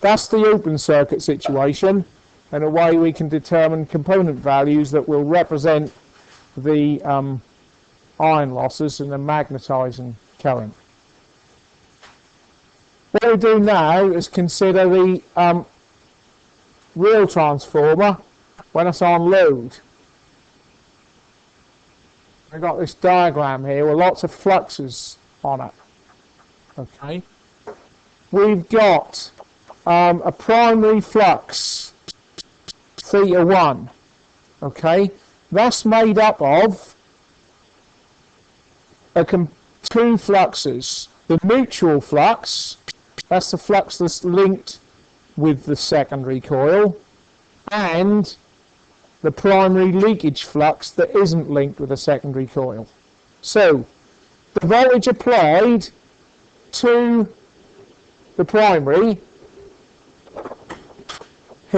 That's the open circuit situation, and a way we can determine component values that will represent the iron losses and the magnetising current. What we do now is consider the real transformer when it's on load. I've got this diagram here with lots of fluxes on it. Okay, we've got a primary flux, theta 1. Okay, that's made up of two fluxes. The mutual flux, that's the flux that's linked with the secondary coil, and the primary leakage flux that isn't linked with the secondary coil. So the voltage applied to the primary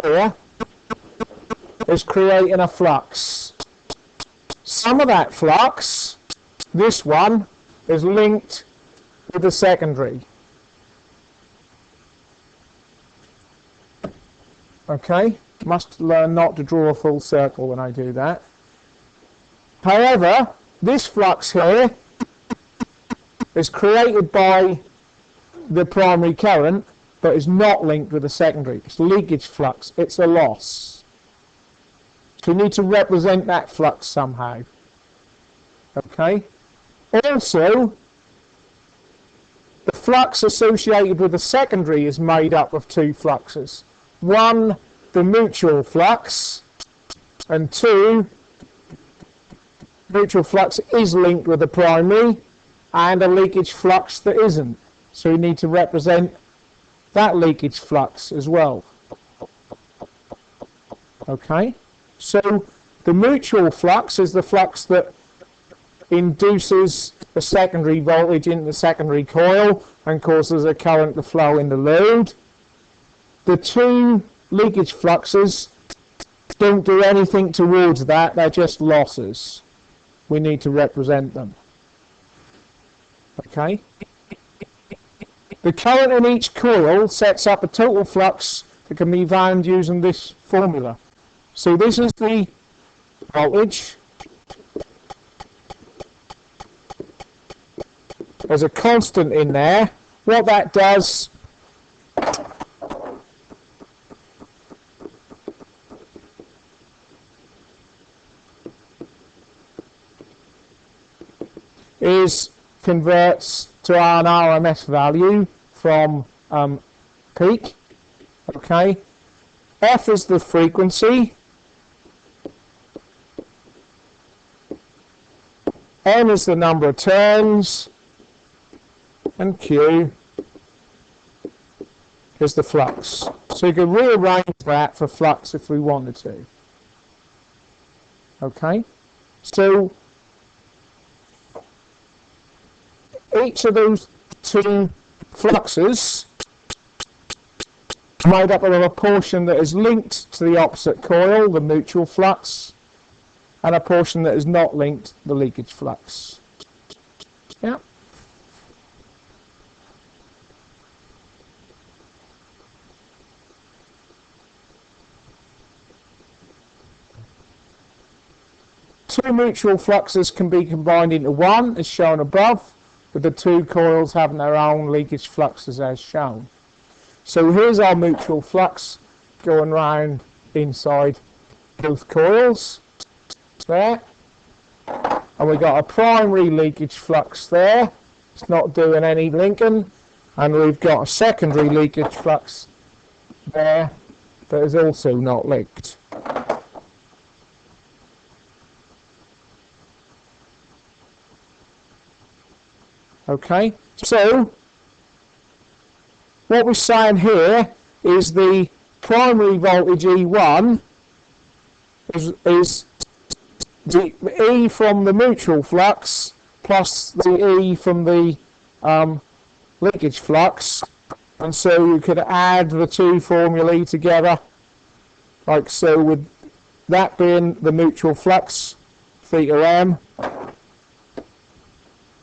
here is creating a flux. Some of that flux, this one, is linked with the secondary. Okay, must learn not to draw a full circle when I do that. However, this flux here is created by the primary current, but is not linked with the secondary. It's leakage flux, it's a loss. So we need to represent that flux somehow. Okay. Also, the flux associated with the secondary is made up of two fluxes. One, the mutual flux, and two, mutual flux is linked with the primary, and a leakage flux that isn't. So we need to represent that leakage flux as well. Okay, so the mutual flux is the flux that induces the secondary voltage in the secondary coil and causes a current to flow in the load. The two leakage fluxes don't do anything towards that, they're just losses. We need to represent them. Okay. The current in each coil sets up a total flux that can be found using this formula. So this is the voltage. There's a constant in there. What that does is converts to an RMS value from peak. Okay, F is the frequency, N is the number of turns, and Q is the flux. So you can rearrange that for flux if we wanted to. Okay, so each of those two fluxes are made up of a portion that is linked to the opposite coil, the mutual flux, and a portion that is not linked, the leakage flux. Yeah. Two mutual fluxes can be combined into one, as shown above, with the two coils having their own leakage fluxes as shown. So here's our mutual flux going round inside both coils there, and we've got a primary leakage flux there, it's not doing any linking, and we've got a secondary leakage flux there that is also not linked. Okay, so what we're saying here is the primary voltage E1 is the E from the mutual flux plus the E from the leakage flux, and so you could add the two formulae together like so, with that being the mutual flux, theta M,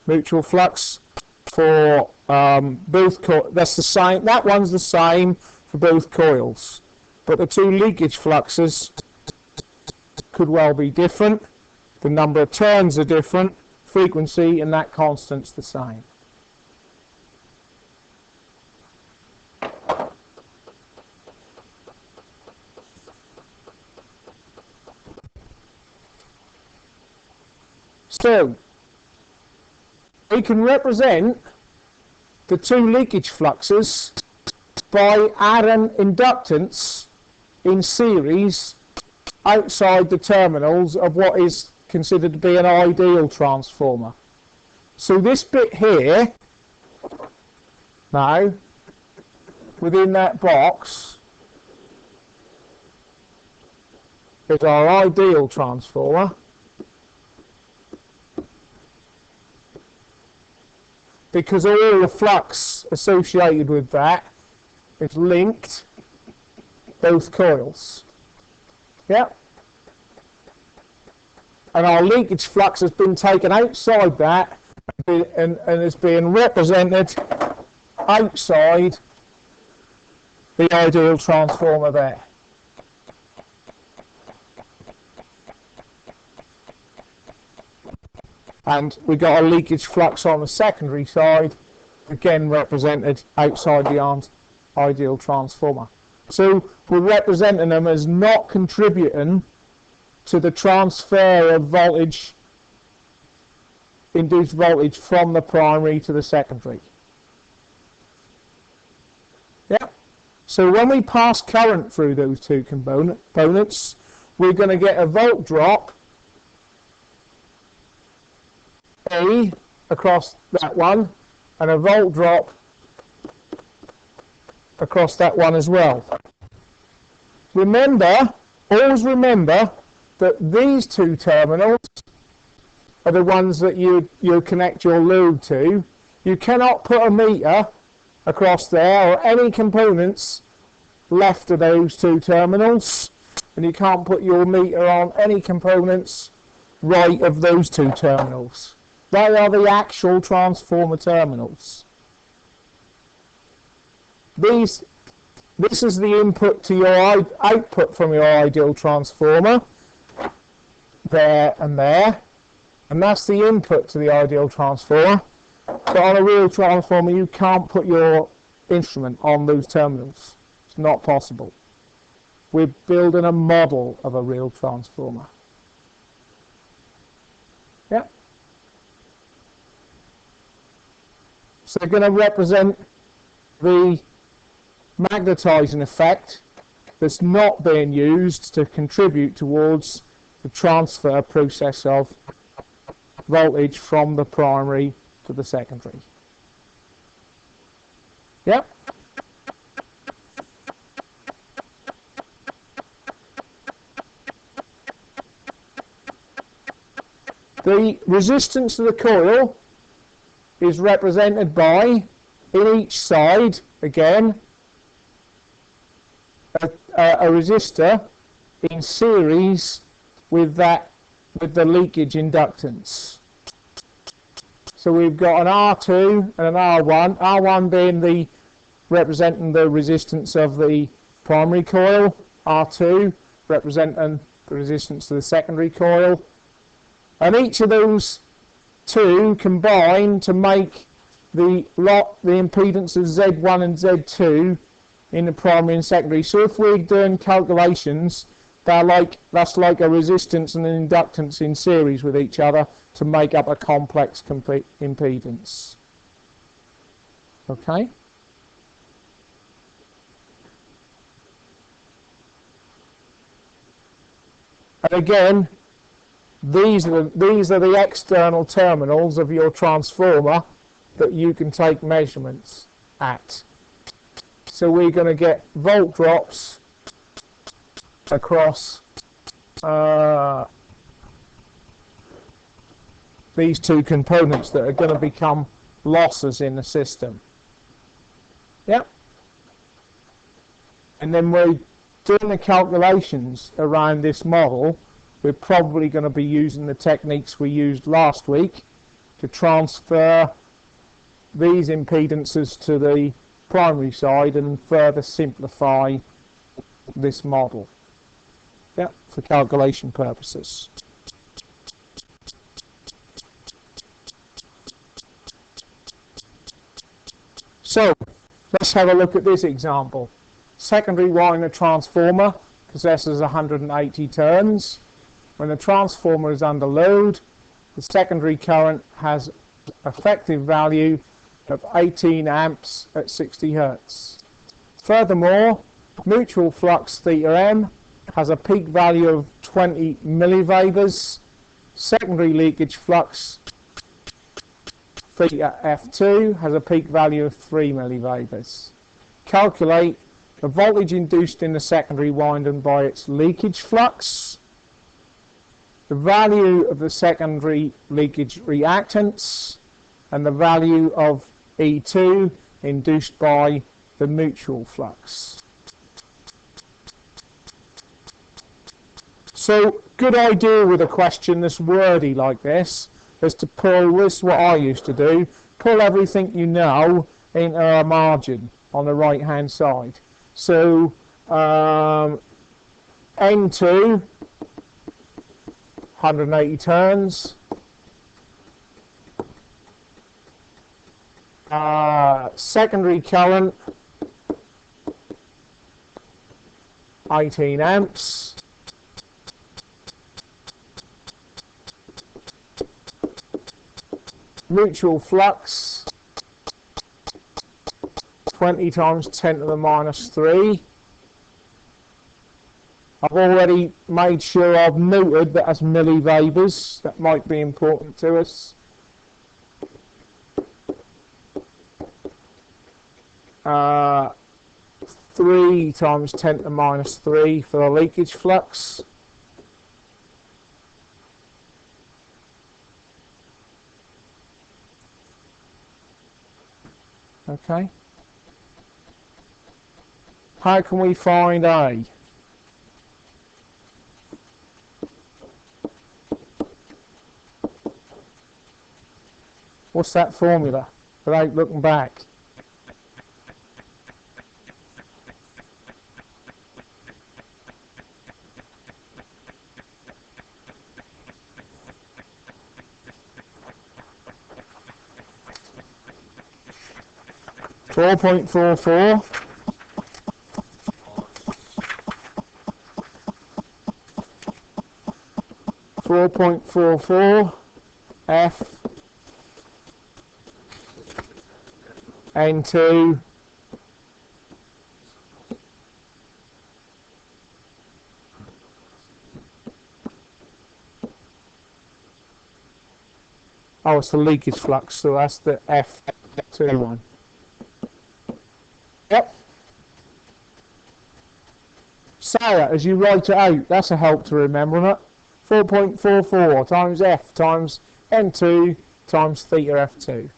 mutual flux for both, that's the same, that one's the same for both coils, but the two leakage fluxes could well be different. The number of turns are different, frequency and that constant's the same. So we can represent the two leakage fluxes by adding inductance in series outside the terminals of what is considered to be an ideal transformer. So this bit here, now, within that box, is our ideal transformer. Because all the flux associated with that is linked both coils. Yep. And our leakage flux has been taken outside that and is being represented outside the ideal transformer there. And we got a leakage flux on the secondary side, again represented outside the ideal transformer. So we're representing them as not contributing to the transfer of voltage, induced voltage from the primary to the secondary. Yeah. So when we pass current through those two components, we're going to get a volt drop A across that one and a volt drop across that one as well. Remember, always remember that these two terminals are the ones that you connect your load to. You cannot put a meter across there or any components left of those two terminals, and you can't put your meter on any components right of those two terminals. They are the actual transformer terminals. This is the input to your output from your ideal transformer, there, and that's the input to the ideal transformer. But on a real transformer, you can't put your instrument on those terminals. It's not possible. We're building a model of a real transformer. Yeah. So they're going to represent the magnetizing effect that's not being used to contribute towards the transfer process of voltage from the primary to the secondary. Yep. The resistance of the coil is represented by, in each side, again, a resistor in series with the leakage inductance. So we've got an R2 and an R1, R1 being representing the resistance of the primary coil, R2 representing the resistance to the secondary coil, and each of those two combine to make the impedance of Z1 and Z2 in the primary and secondary. So if we're doing calculations, that's like a resistance and an inductance in series with each other to make up a complex impedance. Okay? And again, these are the external terminals of your transformer that you can take measurements at. So we're going to get volt drops across these two components that are going to become losses in the system. Yep. And then we're doing the calculations around this model. We're probably going to be using the techniques we used last week to transfer these impedances to the primary side and further simplify this model, yeah, for calculation purposes. So let's have a look at this example. Secondary winder transformer possesses 180 turns. When the transformer is under load, the secondary current has effective value of 18 amps at 60 Hertz. Furthermore, mutual flux theta M has a peak value of 20 millivebers. Secondary leakage flux theta F2 has a peak value of 3 millivebers. Calculate the voltage induced in the secondary winding by its leakage flux, the value of the secondary leakage reactance, and the value of E2 induced by the mutual flux. So, good idea with a question that's wordy like this is to pull this, what I used to do, pull everything you know into a margin on the right hand side. So N2, 180 turns, secondary current 18 amps, mutual flux 20 times 10 to the minus 3. I've already made sure I've noted that as millivebers. That might be important to us. Uh, 3 times 10 to the minus 3 for the leakage flux. Okay. How can we find A? What's that formula? Without looking back. .44 4.44 F N2 oh, it's the leakage flux, so that's the F2 one. Yep. Say it as you write it out. That's a help to remember, isn't it? 4.44 times F times N2 times theta F2.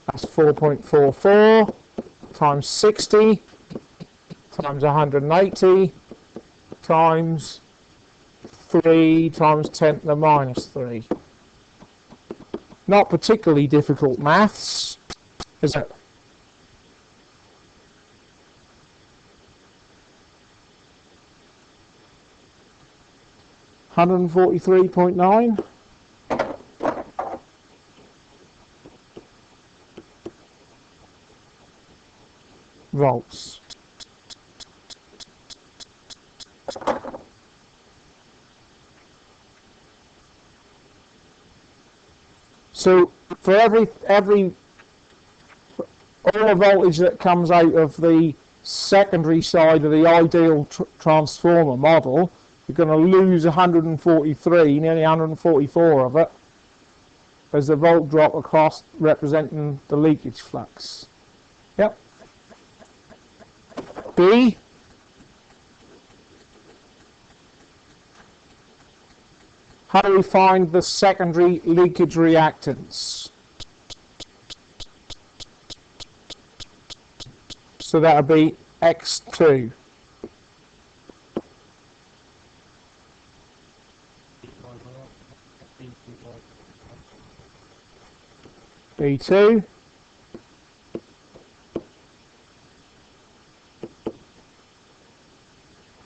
That's 4.44 times 60 times 180 times 3 times 10 to the minus 3. Not particularly difficult maths, is it? $143.9 volts. So for every all the voltage that comes out of the secondary side of the ideal transformer model, you're going to lose 143, nearly 144 of it, as the volt drop across, representing the leakage flux. Yep. B. How do we find the secondary leakage reactance? So that would be X2. B2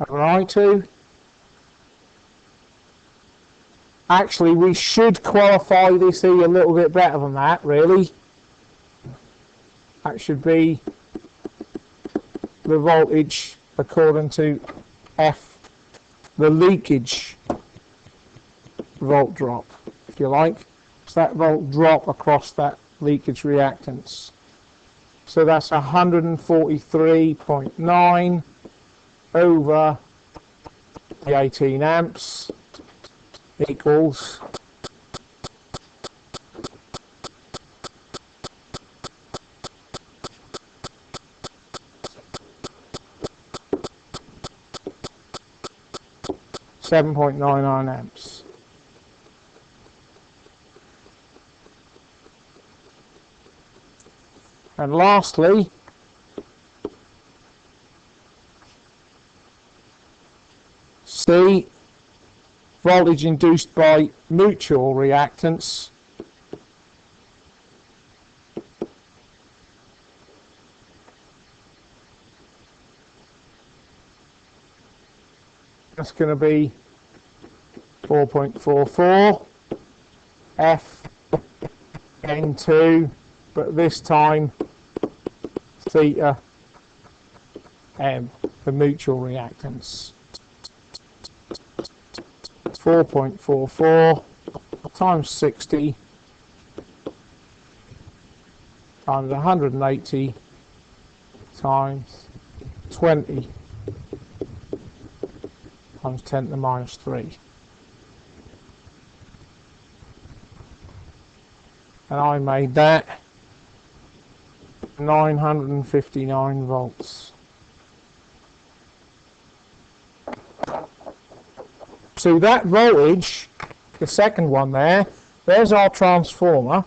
have an eye to. Actually, we should qualify this E a little bit better than that, really. That should be the voltage according to F, the leakage volt drop, if you like. It's that volt drop across that leakage reactance. So that's 143.9 over the 18 amps equals 7.99 amps. And lastly, C, voltage induced by mutual reactance. That's going to be 4.44 F N2, but this time theta M, the mutual reactance. 4.44 times 60 times 180 times 20 times 10 to the minus 3. And I made that 959 volts. So that voltage, the second one there's our transformer.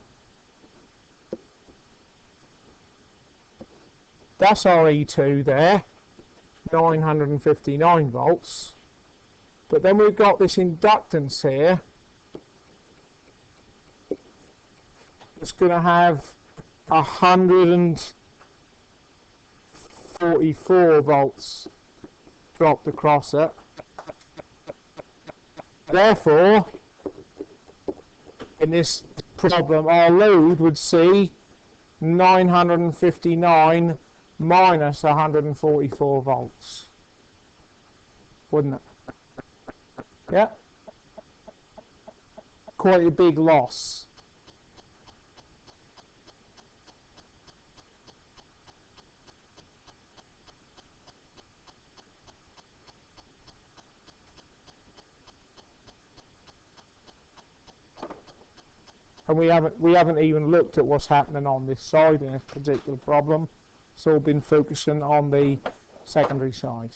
That's our E2 there, 959 volts. But then we've got this inductance here. It's going to have 144 volts dropped across it. Therefore, in this problem, our load would see 959 minus 144 volts, wouldn't it? Yeah, quite a big loss. And we haven't even looked at what's happening on this side in this particular problem. It's all been focusing on the secondary side.